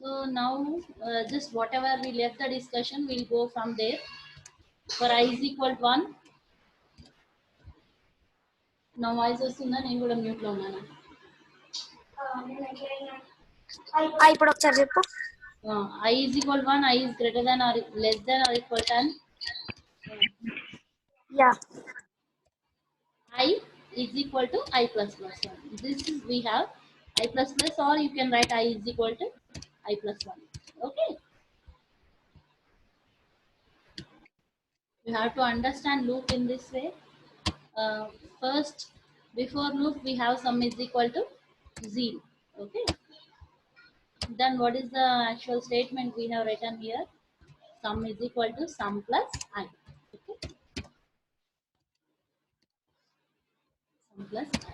So now just whatever we left the discussion, we'll go from there. For I is equal to 1. Now I వస్తుందా నేను కూడా mute లో ఉన్నాను. ఇప్పుడు ఒకసారి చెప్పు. I is equal to 1, I is greater than or less than or equal to 10. Yeah. I is equal to I plus plus 1. This is we have I plus plus, or you can write I is equal to I plus 1. Okay. You have to understand loop in this way. First, before loop we have sum is equal to 0. Okay. Then what is the actual statement we have written here? Sum is equal to sum plus I. Okay. Sum plus I.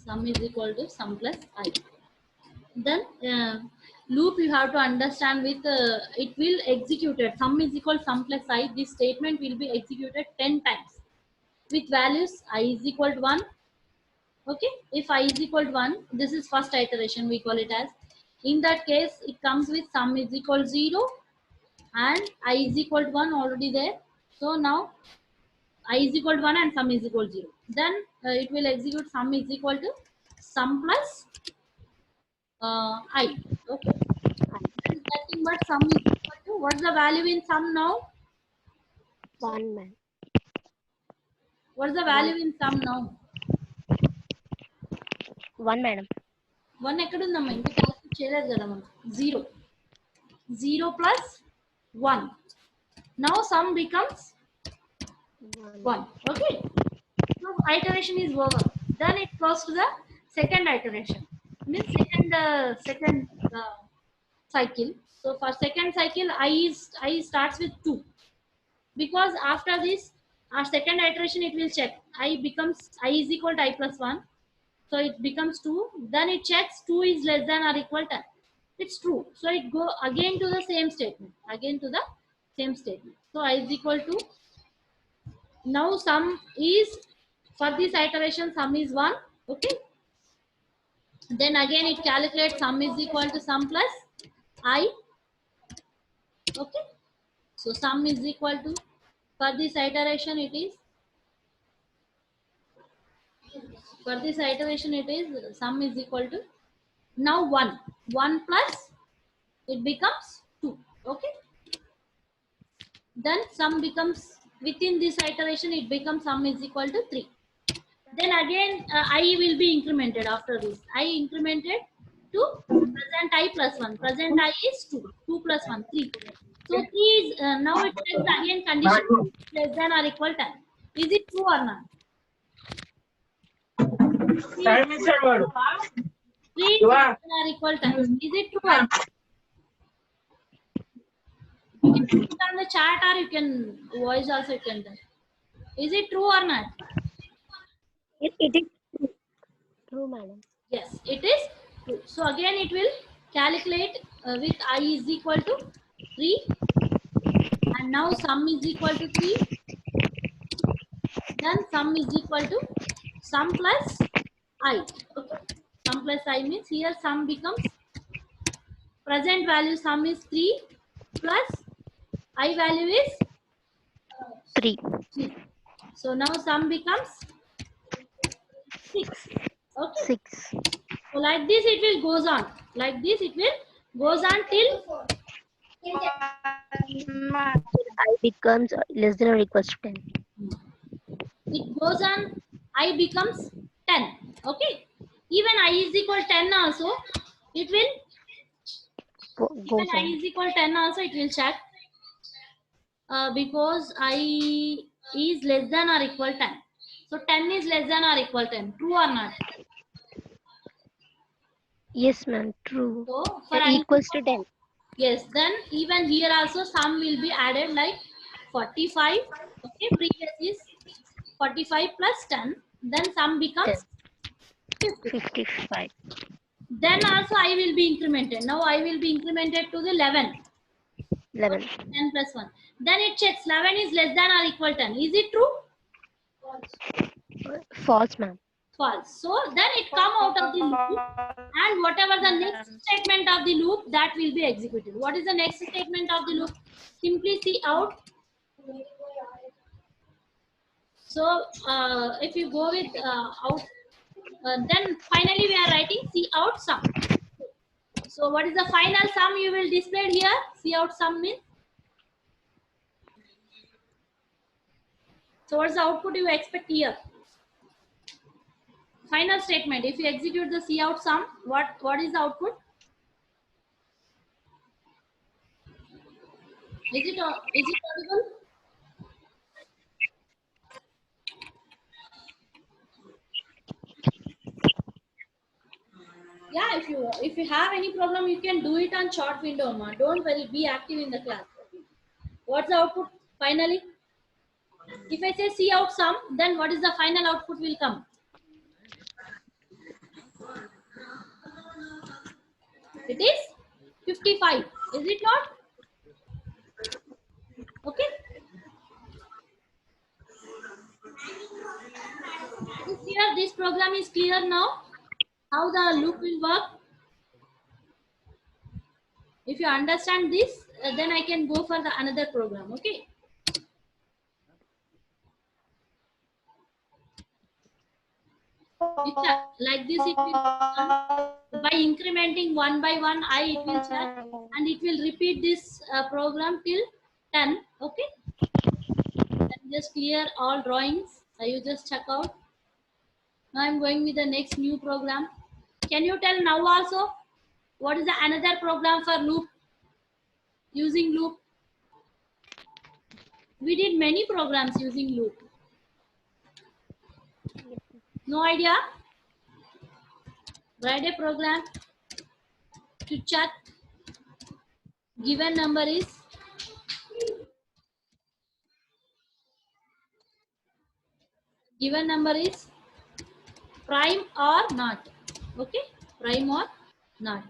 Sum is equal to sum plus I. Then loop you have to understand with it will executed sum is equal to sum plus I. This statement will be executed 10 times with values I is equal to 1. Okay, if I is equal to 1, this is first iteration, we call it as. In that case it comes with sum is equal to 0 and I is equal to 1 already there. So now I is equal to 1 and sum is equal to 0. Then it will execute sum is equal to sum plus I. Okay, nothing but sum is equal to, what's the value in sum now? 1 man. What's the value in sum now? 1 madam. 1 ఎక్కడుందమ్మా, ఇంకా calculate చేయలేదు కదా మనం. 0. 0 plus 1. Now sum becomes 1. Okay, so iteration is over. Then it goes to the second iteration, means second cycle. So for second cycle I starts with 2, because after this our second iteration it will check I is equal to I plus 1. So it becomes 2. Then it checks 2 is less than or equal to 10. It's true. So it go again to the same statement. So I is equal to, now sum is, for this iteration sum is 1. Okay. Then again it calculates sum is equal to sum plus I. Okay. So sum is equal to, for this iteration it is sum is equal to, now 1 plus it becomes 2. Okay. Then sum becomes, within this iteration it becomes sum is equal to 3. Then again I will be incremented. After this I incremented to present I plus 1. Present I is 2. 2 plus 1, 3. So 3 is now it checks again condition less than or equal to 10. Is it true or not? 3 is less than or equal to 10. Is it true or not? You can put on the chat, or you can voice also you can tell. Is it true or not? It is true madam. Yes, it is true. So again it will calculate with I is equal to 3, and now sum is equal to 3. Then sum is equal to sum plus I. Okay, sum plus I means here sum becomes, present value sum is 3 plus I value is 3. 3. So now sum becomes 6. Okay. 6. So like this it will goes on. Like this it will goes on till I becomes less than or equals to 10. it goes on I becomes 10. Okay. Even I is equal to 10 also it will, even I is equal to 10 also it will check because I is less than or equal to 10. So 10 is less than or equal to 10. True or not? Yes ma'am, true. So for Equals to 10. Yes, then even here also sum will be added like 45. Okay, previous is 45 plus 10. Then sum becomes 55. Then also I will be incremented. Now I will be incremented to the 11. 11. 10 plus 1. Then it checks 11 is less than or equal 10. Is it true? False, ma'am. False. So then it come out of the loop, and whatever the next statement of the loop, that will be executed. What is the next statement of the loop? Simply see out. So if you go with out, then finally we are writing see out sum. So what is the final sum you will display here? See out sum means. So what's the output you expect here? Final statement. If you execute the see out sum, what is the output? Is it audible? Yeah, if you have any problem, you can do it on short window, ma. Don't worry, be active in the class. What's the output finally? If I say see out sum, then what is the final output will come? It is 55. Is it not? Okay. Is clear? This program is clear now. How the loop will work? If you understand this, then I can go for the another program. Okay. Like this, it will by incrementing one by one, it will check, and it will repeat this program till 10. Okay. Then just clear all drawings. You just check out. Now I'm going with the next new program. Can you tell now also what is the another program for loop? Using loop. We did many programs using loop. No idea? Write a program to check given number is prime or not. Okay, prime or not.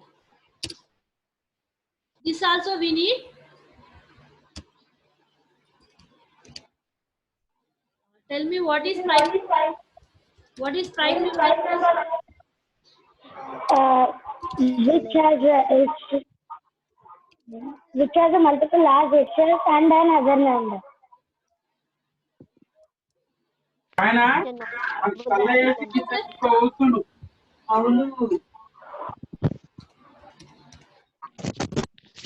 This also we need. Tell me what is prime. What is prime number? Which has a multiple large itself and another number.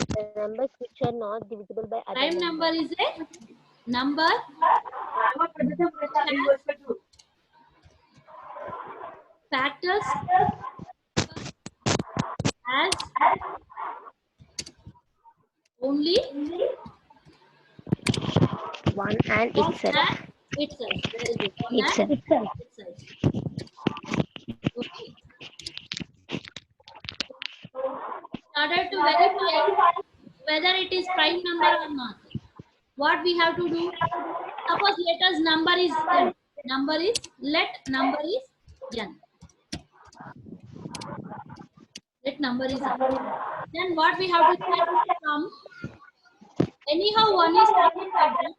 The numbers which are not divisible by other Prime number is a number factors as only one and itself. Itself. Very good. Itself. Itself. Okay. Started to verify whether it is prime number or not. What we have to do? Suppose let us number is n. Let number is n. Let number is n. Then what we have to check from anyhow one is factor for that.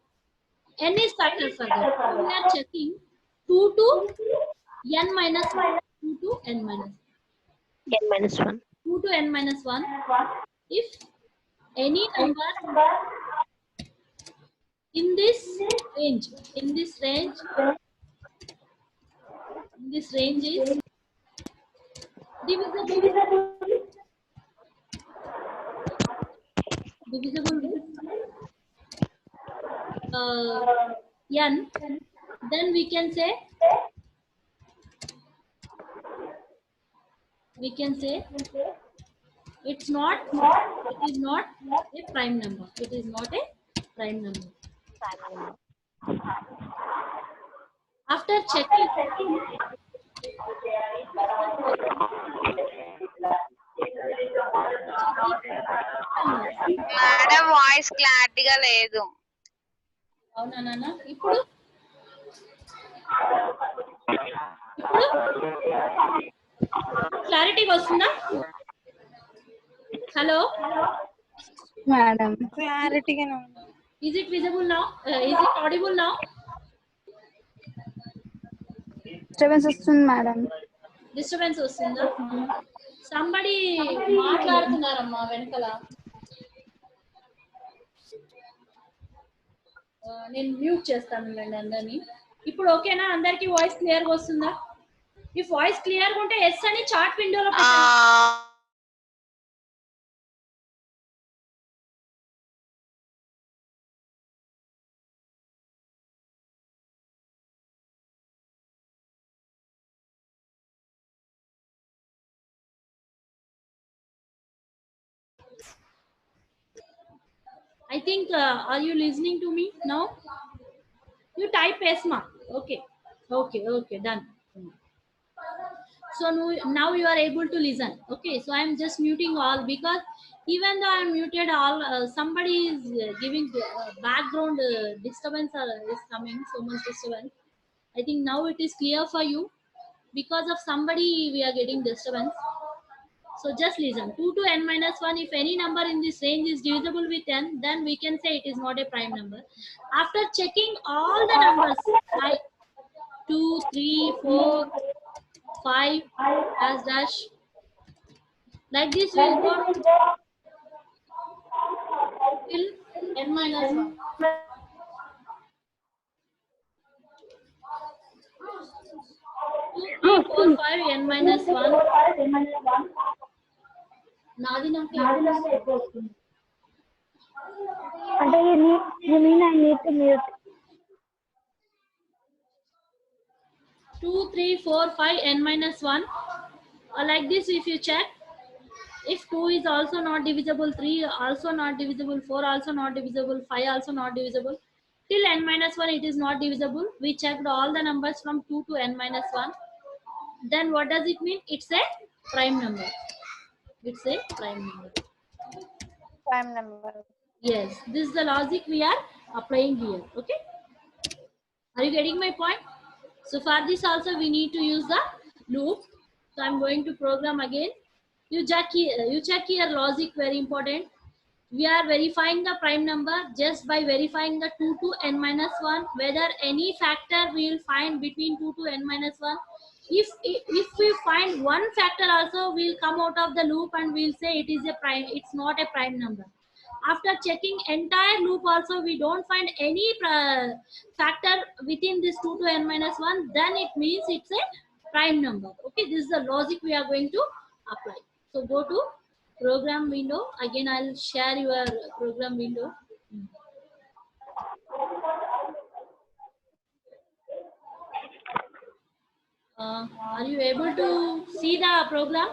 N is factor for that. So we are checking 2 to n minus 1. 2 to n minus 1. 2 to n minus 1. If any number in this range is divisible with n, then we can say it is not a prime number. It is not a prime number. After checking madam voice క్లారిటీగా లేదు. అవునా నాన్న? ఇప్పుడు క్లారిటీగా వస్తుందా? Hello madam. Clarity. Is it visible now? Is it audible now? Disturbance వస్తుంది madam. Disturbance వస్తుందా? Somebody మాట్లాడుతున్నారమ్మా వెనకల. నేను మ్యూట్ చేస్తాను అందరినీ. ఇప్పుడు ఓకేనా? అందరికి వాయిస్ క్లియర్ గా వస్తుందా? ఇఫ్ వాయిస్ క్లియర్ గా ఉంటే ఎస్ అని చాట్ విండోలో పెట్టండి. I think, are you listening to me now? You type ESMA. Okay. Okay, done. So now you are able to listen. Okay, so I am just muting all, because even though I am muted all, somebody is giving background disturbance is coming, so much disturbance. I think now it is clear for you. Because of somebody we are getting disturbance. So just listen. 2 to n minus 1, if any number in this range is divisible with n, then we can say it is not a prime number. After checking all the numbers, 2, 3, 4, 5, dash, like this we will go till n minus 1. 2, 3, 4, 5, n minus 1. Nadi namke అంటే you mean I need to mute? 2, 3, 4, 5, n minus 1. Like this, if you check, if 2 is also not divisible, 3 also not divisible, 4 also not divisible, 5 also not divisible, till n minus 1 it is not divisible. We checked all the numbers from 2 to n minus 1. Then what does it mean? It's a prime number. It's a prime number. Prime number. Yes, this is the logic we are applying here. Okay, are you getting my point? So for this also we need to use the loop. So I'm going to program again. You check here logic, very important. We are verifying the prime number just by verifying the 2 to n minus 1, whether any factor we will find between 2 to n minus 1. If we find one factor also, we'll come out of the loop and we'll say it is a prime, it's not a prime number. After checking entire loop also, we don't find any factor within this 2 to n minus 1, then it means it's a prime number. Okay, this is the logic we are going to apply. So go to program window. Again, I'll share your program window. Are you able to see the program?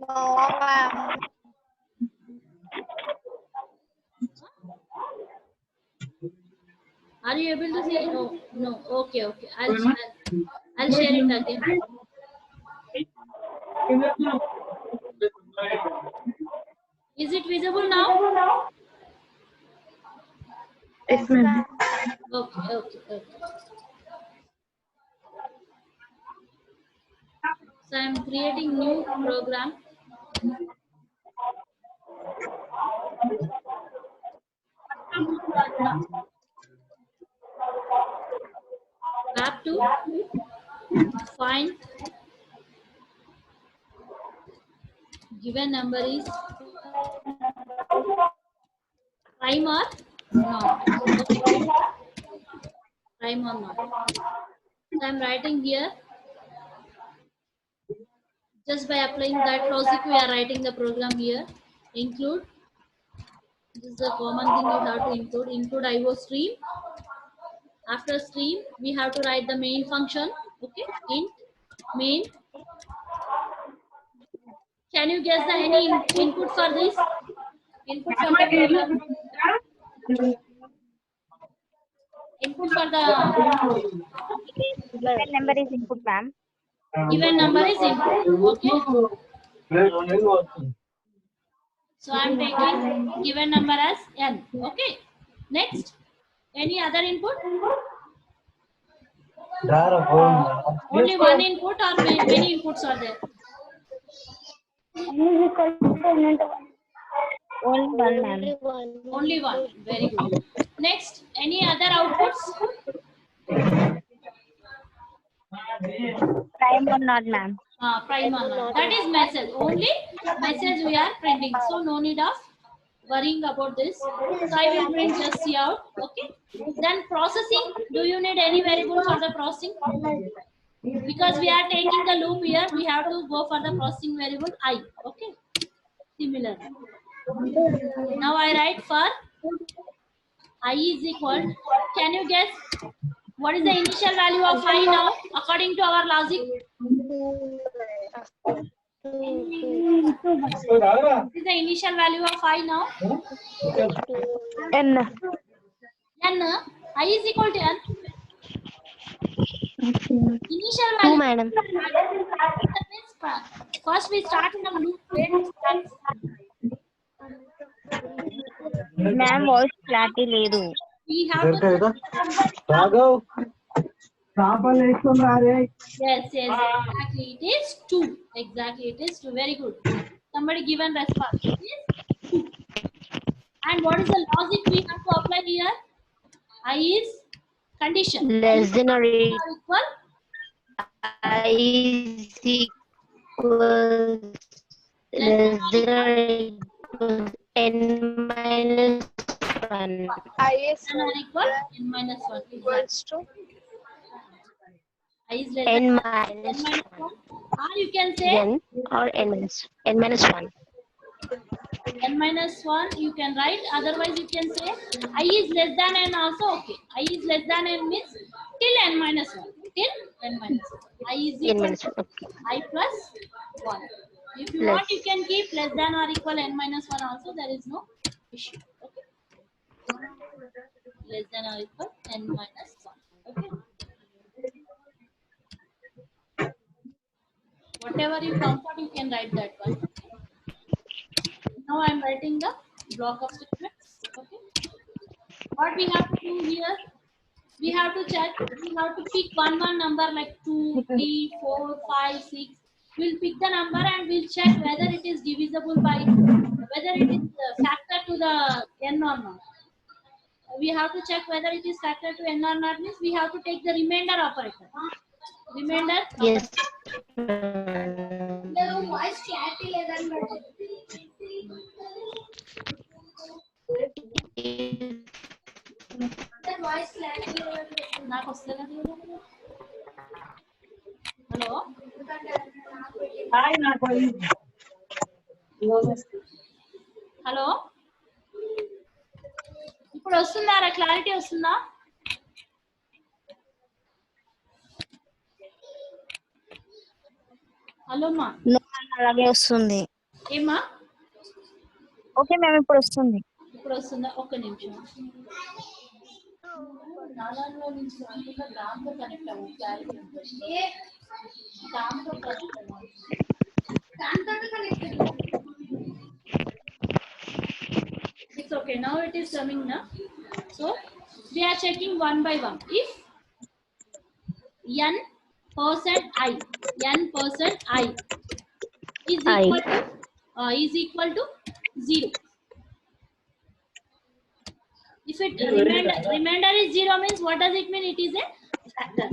No, ma'am. Are you able to see? No. Okay. I'll share it again. Is it visible now? Yes, ma'am. Okay. So I'm creating new program. Have to find given number is prime or not. Okay. Prime or not. So I'm writing here. Just by applying that logic, we are writing the program here. Include. This is a common thing you have to include. Include IO stream. After stream, we have to write the main function. Okay, int main. Can you guess the any input for this? Input for the program. Input for the Given number is input, ma'am. given number is input. Okay. So I'm taking given number as n. Okay. Next, any other input? Only one input or many inputs are there? N is equal to n into 1. Only one, ma'am. Only one. Very good. Next, any other outputs? Prime or not, ma'am. Prime or not. That is message. Only message we are printing. So no need of worrying about this. So I will print just C out. Okay. Then processing. Do you need any variable for the processing? Because we are taking the loop here, we have to go for the processing variable I. Okay. Similar. Now I write for I is equal. Can you guess what is the initial value of I now according to our logic? What is the initial value of I now? N. N. I is equal to N. Initial 2, value. madam. First we start in the loop. Where it starts. Ma'am, voice clarity లేదు. We have to. Yes, exactly. It is 2. Exactly, it is 2. Very good. Somebody given response. It is 2. And what is the logic we have to apply here? I is condition. Less than or Equal. I is equal less than or equal n minus 1. I is N or equal n minus 1. equals to I is less n than minus n minus 1. Or you can say n or n minus 1. n minus 1 you can write. Otherwise you can say I is less than n also. Okay. I is less than n means till n minus 1. Till n minus 1. I is n equal minus to 1. Okay. I plus 1. If you Plus. want, you can keep less than or equal n minus 1 also. There is no issue. Okay. Less than or equal n minus 1. Okay. Whatever you comfort, you can write that one. Now I am writing the block of statements. Okay. What we have to do here? We have to check. We have to pick one number like 2, 3, 4, 5, 6. We'll pick the number and we'll check whether it is divisible by, whether it is factor to the n or not. We have to check whether it is factor to n or not. Means we have to take the remainder operator. Remainder. Yes. నాకు వస్తలేదు. Hello hello ఇప్పుడు వస్తుందా? Clarity వస్తుందా? Hello మా అలాగే వస్తుంది. ఏమా? Okay ma'am, ఇప్పుడు వస్తుంది. ఇప్పుడు వస్తుందా? ఒక్క నిమిషం. నాలుగులో నుంచి కాకుండా దాంతో కనెక్ట్ అవ్వు. క్లారిటీ ఉంటుంది. దాంతో కనెక్ట్ అవ్వాలి. It's okay. Now it is coming now. So we are checking one by one. If n% I is equal to 0. If it remainder is 0 means what does it mean? It is a factor.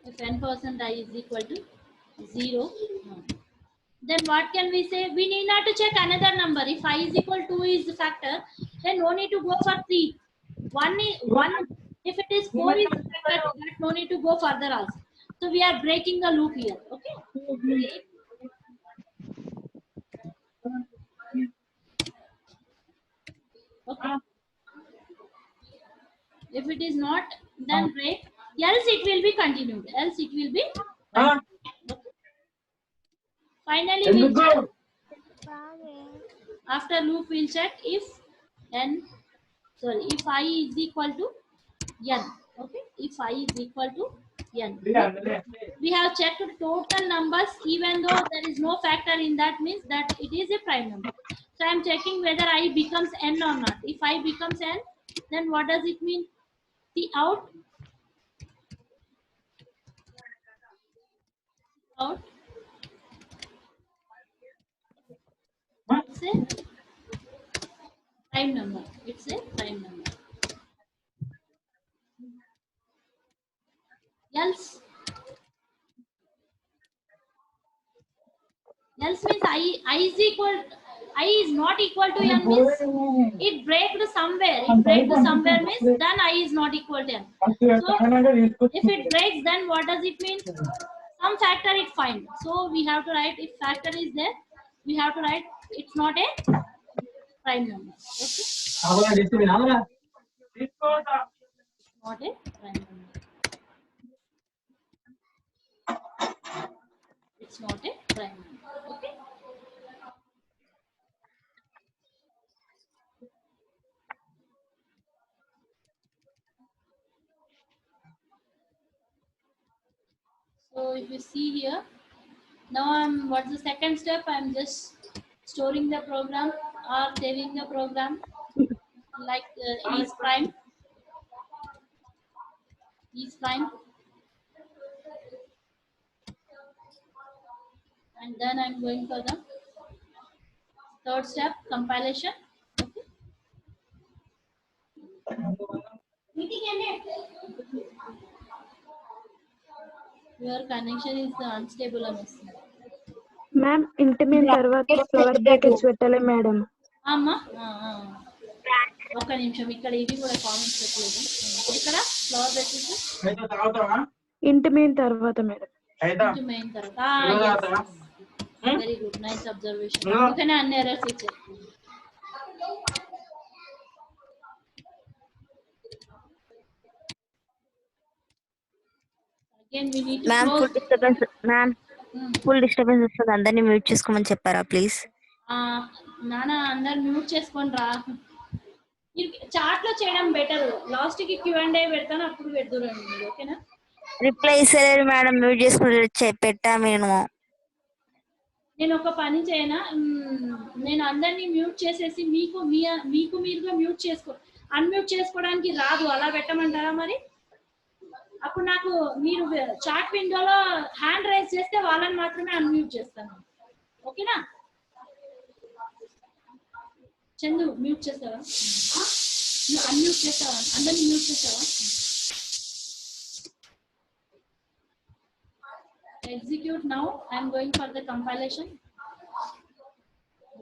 If n% I is equal to 0, then what can we say? We need not to check another number. If I is equal to 2 is the factor, then no need to go for 3. 1. If it is 4 is the factor, that no need to go further also. So we are breaking the loop here. Okay. Okay. If it is not, then break. Else it will be continued. Else it will be. Finally, we'll check. After loop, we'll check if if I is equal to n. Okay. If I is equal to n. We have checked total numbers. Even though there is no factor in that, means that it is a prime number. So I am checking whether I becomes n or not. If I becomes n, then what does it mean? The out. it's a prime number. It's a prime number. Else means I is not equal to n means it breaks somewhere. It breaks somewhere means then I is not equal to n. So if it breaks, then what does it mean? Some factor it find. So we have to write if factor is there, we have to write it's not a prime number. Okay, not a prime number. It's not a prime number. Okay. So if you see here, now what's the second step? I'm just storing the program or saving the program like is prime, and then I'm going for the third step, compilation. Okay. Your connection is unstable, Miss. Ma'am intermediate తర్వాత flower brackets పెట్టాలి madam. అమ్మా ఒక్క నిమిషం, ఇక్కడ ఇది కూడా comments పెట్టలేదు. ఇక్కడ ఫ్లవర్ బ్రాకెట్స్ ఇంటర్మీడియట్ తర్వాత మేడం. ఇంటర్మీడియట్ తర్వాత వెరీ గుడ్, నైస్ అబ్జర్వేషన్. అందుకనే అన్ని ఎర్రర్స్ ఇచ్చారు. Again we need to ma'am close. Full disturbance వస్తుంది, అందరినీ మ్యూట్ చేసుకోమని చెప్పారా ప్లీజ్? నాన్న అందరు మ్యూట్ చేసుకోండి రా. చాట్ లో చేయడం బెటర్. లాస్ట్ కి Q&A పెడతాను, అప్పుడు పెడుతురండి మీరు. ఓకేనా? రిప్లై ఇస్తలేరు మేడం, మ్యూట్ చేసుకుని పెట్టా నేను ఒక పని చేయనా, నేను అందరినీ మ్యూట్ చేసేసి మీకు మీరుగా మ్యూట్ చేసుకో, అన్మ్యూట్ చేసుకోవడానికి రాదు, అలా పెట్టమంటారా మరి? అప్పుడు నాకు మీరు చాట్ విండోలో హ్యాండ్ రైజ్ చేస్తే వాళ్ళని మాత్రమే అన్మ్యూట్ చేస్తాను. ఓకేనా? చందు మ్యూట్ చేస్తావా? అన్మ్యూట్ చేస్తావా? అందరినీ మ్యూట్ చేస్తావా? Execute now. I am going for the compilation.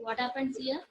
What happens here?